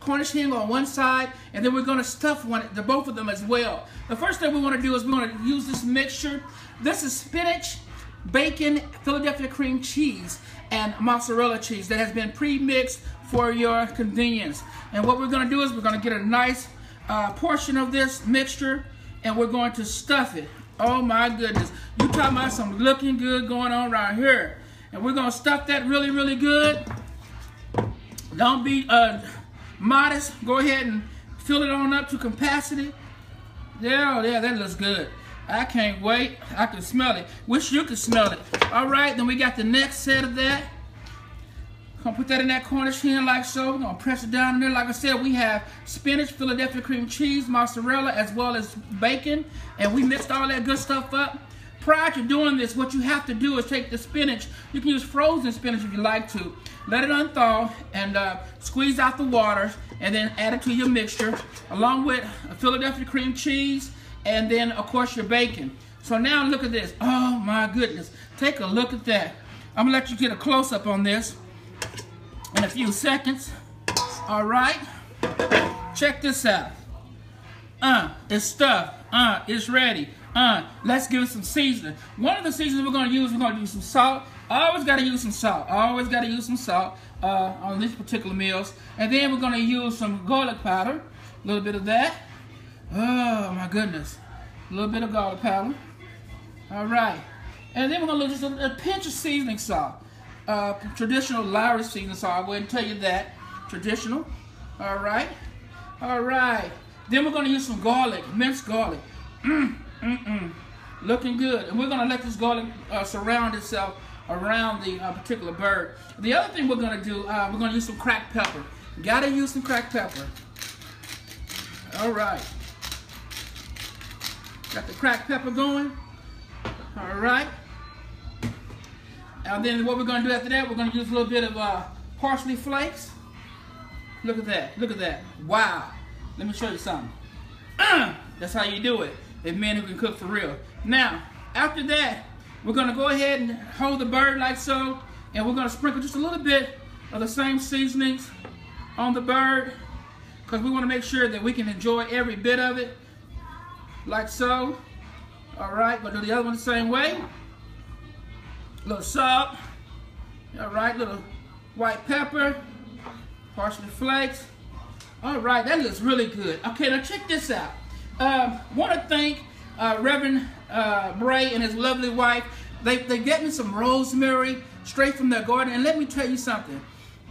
Cornish hen on one side, and then we're going to stuff both of them as well. The first thing we want to do is we want to use this mixture. This is spinach, bacon, Philadelphia cream cheese, and mozzarella cheese that has been pre-mixed for your convenience. And what we're going to do is we're going to get a nice portion of this mixture, and we're going to stuff it. Oh my goodness. You talking about some looking good going on right here. And we're going to stuff that really, really good. Don't be modest. Go ahead and fill it on up to capacity. Yeah, that looks good. I can't wait. I can smell it. Wish you could smell it. All right, then we got the next set of that. Gonna put that in that Cornish hen like so. We're gonna press it down in there. Like I said, we have spinach, Philadelphia cream cheese, mozzarella, as well as bacon. And we mixed all that good stuff up. Prior to doing this, what you have to do is take the spinach. You can use frozen spinach if you like to. Let it unthaw and squeeze out the water, and then add it to your mixture, along with a Philadelphia cream cheese, and then of course your bacon. So now look at this. Oh my goodness. Take a look at that. I'm gonna let you get a close-up on this in a few seconds. All right, check this out. It's stuffed. It's ready. Let's give it some seasoning. One of the seasonings we're gonna use some salt. Always gotta use some salt. Always gotta use some salt on these particular meals. And then we're gonna use some garlic powder. A little bit of that. Oh my goodness. A little bit of garlic powder. All right. And then we're gonna use just a pinch of seasoning salt. Traditional Irish seasoning salt. I'll go ahead and tell you that. Traditional. All right. All right. Then we're gonna use some garlic, minced garlic. Looking good. And we're gonna let this garlic surround itself around the particular bird. The other thing we're gonna do, we're gonna use some cracked pepper. Gotta use some cracked pepper. All right. Got the cracked pepper going. All right. And then what we're going to do after that, we're going to use a little bit of parsley flakes. Look at that. Look at that. Wow. Let me show you something. That's how you do it. If men who can cook for real. Now, after that, we're going to go ahead and hold the bird like so. And we're going to sprinkle just a little bit of the same seasonings on the bird, because we want to make sure that we can enjoy every bit of it. Like so. All right. We'll do the other one the same way. A little salt, all right, little white pepper, parsley flakes. All right, that looks really good. Okay, now check this out. Want to thank Reverend Bray and his lovely wife. They get me some rosemary straight from their garden, and let me tell you something.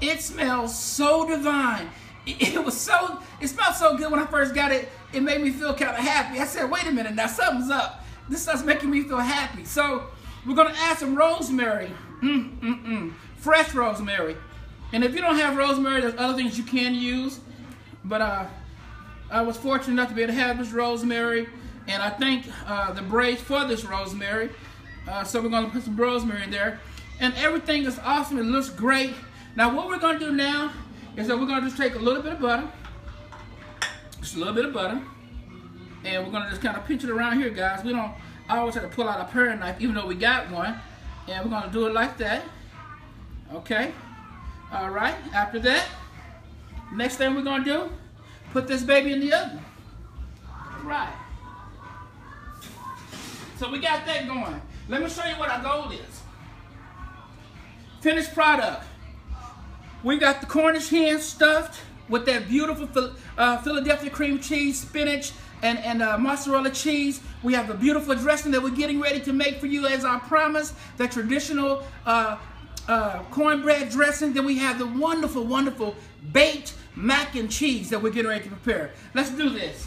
It smells so divine. It smelled so good when I first got it. It made me feel kind of happy. I said, wait a minute, now something's up. This stuff's making me feel happy. So we're going to add some rosemary, fresh rosemary. And if you don't have rosemary, there's other things you can use. But I was fortunate enough to be able to have this rosemary. And I thank the Braves for this rosemary. So we're going to put some rosemary in there. And everything is awesome. It looks great. Now what we're going to do now is that we're going to just take a little bit of butter. Just a little bit of butter. And we're going to just kind of pinch it around here, guys. I always have to pull out a paring knife, even though we got one. And we're going to do it like that. Okay. All right. After that, next thing we're going to do, put this baby in the oven. All right. So we got that going. Let me show you what our goal is. Finished product. We got the Cornish hen stuffed with that beautiful Philadelphia cream cheese, spinach, and mozzarella cheese. We have a beautiful dressing that we're getting ready to make for you as I promised, the traditional cornbread dressing. Then we have the wonderful, wonderful baked mac and cheese that we're getting ready to prepare. Let's do this.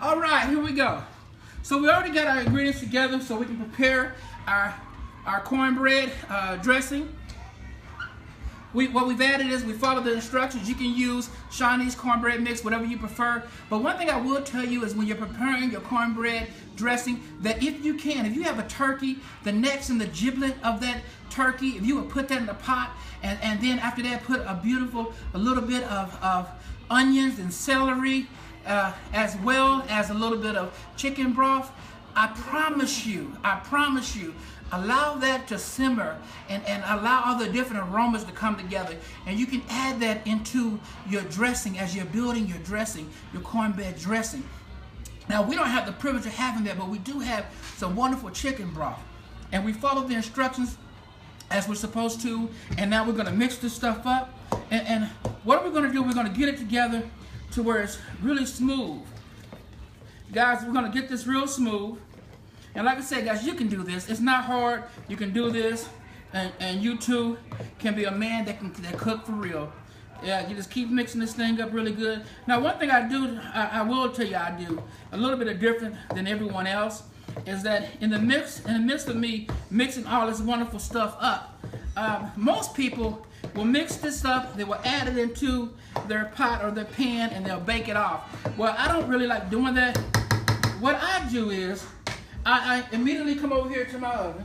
All right, here we go. So we already got our ingredients together so we can prepare our cornbread dressing. What we've added is we follow the instructions. You can use Chinese cornbread mix, whatever you prefer. But one thing I will tell you is when you're preparing your cornbread dressing, that if you have a turkey, the necks and the giblet of that turkey, if you would put that in the pot, and then after that put a little bit of onions and celery, as well as a little bit of chicken broth, I promise you, Allow that to simmer and allow all the different aromas to come together. And you can add that into your dressing as you're building your dressing, your cornbread dressing. Now, we don't have the privilege of having that, but we do have some wonderful chicken broth. And we follow the instructions as we're supposed to. And now we're going to mix this stuff up. And what are we going to do? We're going to get it together to where it's really smooth. Guys, we're going to get this real smooth. And like I said, guys, you can do this. It's not hard. You can do this. And you too can be a man that cook for real. Yeah, you just keep mixing this thing up really good. Now, one thing I do, I will tell you I do, a little bit of different than everyone else, is that in the midst of me mixing all this wonderful stuff up, most people will mix this up, they will add it into their pot or their pan, and they'll bake it off. Well, I don't really like doing that. What I do is, I immediately come over here to my oven,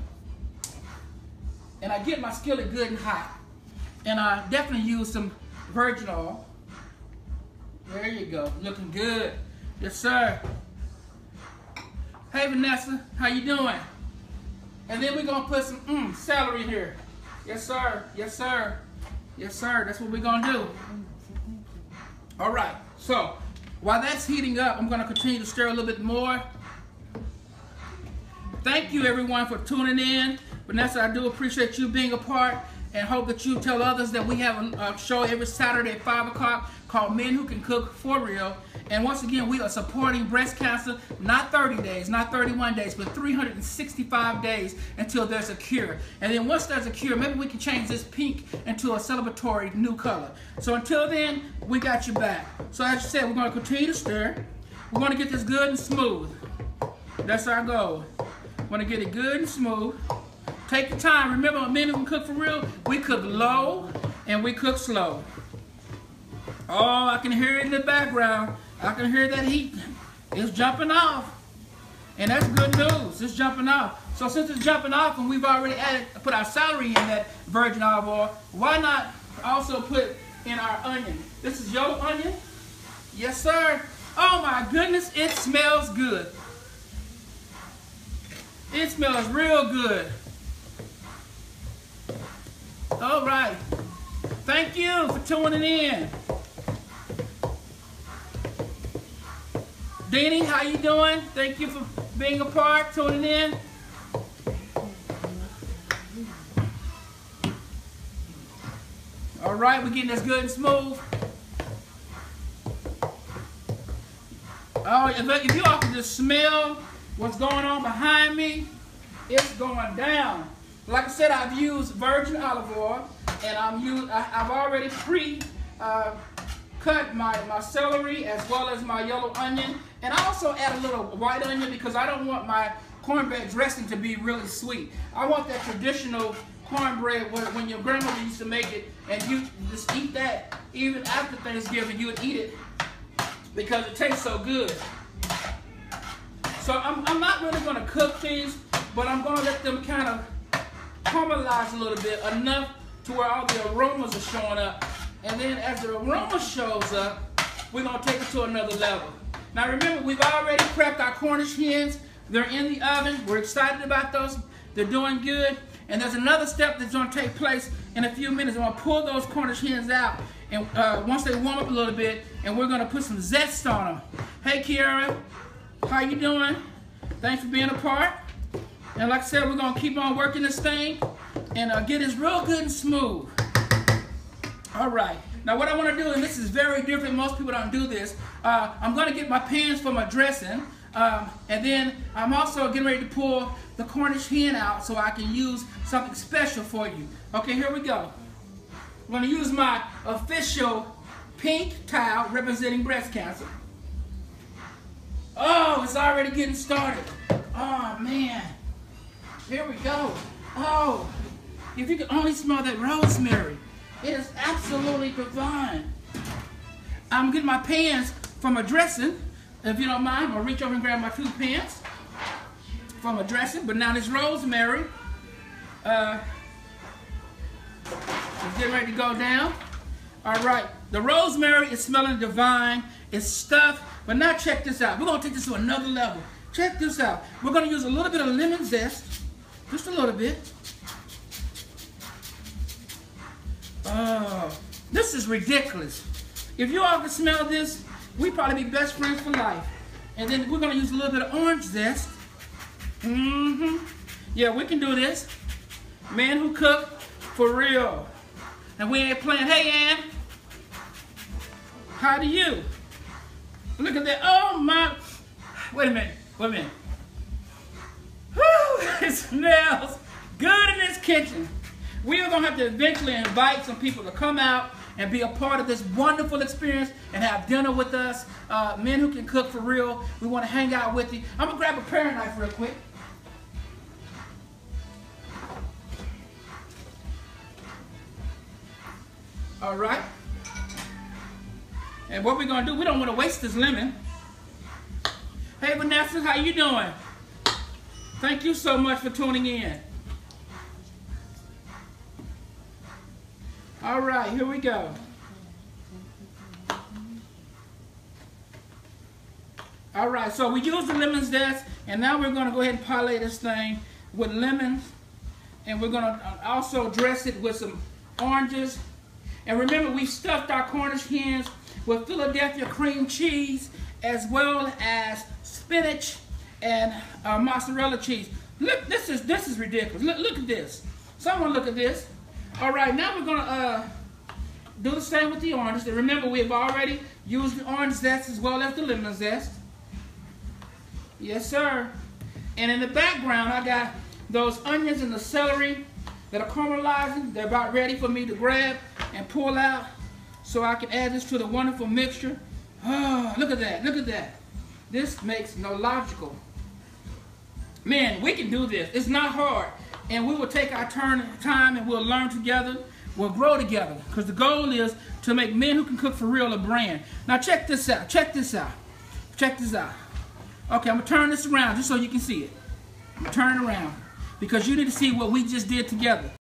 and I get my skillet good and hot. And I definitely use some virgin oil. There you go, looking good. Yes, sir. Hey, Vanessa, how you doing? And then we're gonna put some celery in here. Yes, sir. Yes, sir. Yes, sir. That's what we're gonna do. All right. So while that's heating up, I'm gonna continue to stir a little bit more. Thank you, everyone, for tuning in. Vanessa, I do appreciate you being a part, and hope that you tell others that we have a show every Saturday at 5 o'clock called Men Who Can Cook For Real. And once again, we are supporting breast cancer, not 30 days, not 31 days, but 365 days until there's a cure. And then once there's a cure, maybe we can change this pink into a celebratory new color. So until then, we got you back. So as you said, we're going to continue to stir. We're going to get this good and smooth. That's our goal. We're going to get it good and smooth. Take your time. Remember, Men Who Can Cook For Real, we cook low and we cook slow. Oh, I can hear it in the background. I can hear that heat. It's jumping off. And that's good news. It's jumping off. So since it's jumping off and we've already put our celery in that virgin olive oil, why not also put in our onion? This is yellow onion. Yes, sir. Oh, my goodness. It smells good. It smells real good. All right. Thank you for tuning in. Deanie, how you doing? Thank you for being a part, tuning in. All right, we're getting this good and smooth. Oh, if you all can just smell what's going on behind me, it's going down. Like I said, I've used virgin olive oil, and I've already cut my celery as well as my yellow onion, and I also add a little white onion because I don't want my cornbread dressing to be really sweet. I want that traditional cornbread when your grandmother used to make it, and you just eat that even after Thanksgiving. You would eat it because it tastes so good. So I'm not really going to cook these, but I'm going to let them kind of caramelize a little bit, enough to where all the aromas are showing up. And then as the aroma shows up, we're going to take it to another level. Now remember, we've already prepped our Cornish hens. They're in the oven. We're excited about those. They're doing good. And there's another step that's going to take place in a few minutes. I'm going to pull those Cornish hens out, and once they warm up a little bit, and we're going to put some zest on them. Hey, Kiara. How you doing? Thanks for being a part. And like I said, we're going to keep on working this thing and get this real good and smooth. All right. Now what I want to do, and this is very different, most people don't do this, I'm going to get my pans for my dressing, and then I'm also getting ready to pull the Cornish hen out so I can use something special for you. Okay, here we go. I'm going to use my official pink towel representing breast cancer. Oh, it's already getting started. Oh, man. Here we go. Oh, if you could only smell that rosemary. It is absolutely divine. I'm getting my pans from a dressing. If you don't mind, I'm going to reach over and grab my two pans from a dressing. But now this rosemary is getting ready to go down. All right. The rosemary is smelling divine. It's stuffed. But now check this out. We're going to take this to another level. Check this out. We're going to use a little bit of lemon zest. Just a little bit. Oh, this is ridiculous. If you all can smell this, we probably be best friends for life. And then we're going to use a little bit of orange zest. Yeah, we can do this. Man who cook for real. And we ain't playing. Hey, Ann. How do you? Look at that. Oh, my. Wait a minute. Wait a minute. Whew, it smells good in this kitchen. We are going to have to eventually invite some people to come out and be a part of this wonderful experience and have dinner with us. Men who can cook for real. We want to hang out with you. I'm going to grab a paring knife real quick. All right. And what we're going to do, we don't want to waste this lemon. Hey, Vanessa, how you doing? Thank you so much for tuning in. All right, here we go. All right, so we used the lemon zest, and now we're going to go ahead and parlay this thing with lemons, and we're going to also dress it with some oranges. And remember, we stuffed our Cornish hens with Philadelphia cream cheese, as well as spinach and mozzarella cheese. Look, this is ridiculous. Look at this. Someone look at this. All right, now we're gonna do the same with the oranges. And remember, we have already used the orange zest as well as the lemon zest. Yes, sir. And in the background, I got those onions and the celery that are caramelizing. They're about ready for me to grab and pull out so I can add this to the wonderful mixture. Oh, look at that. Look at that. This makes no logical. Man, we can do this. It's not hard. And we will take our time and we'll learn together. We'll grow together. Because the goal is to make men who can cook for real a brand. Now check this out. Check this out. Check this out. Okay, I'm going to turn this around just so you can see it. I'm going to turn it around. Because you need to see what we just did together.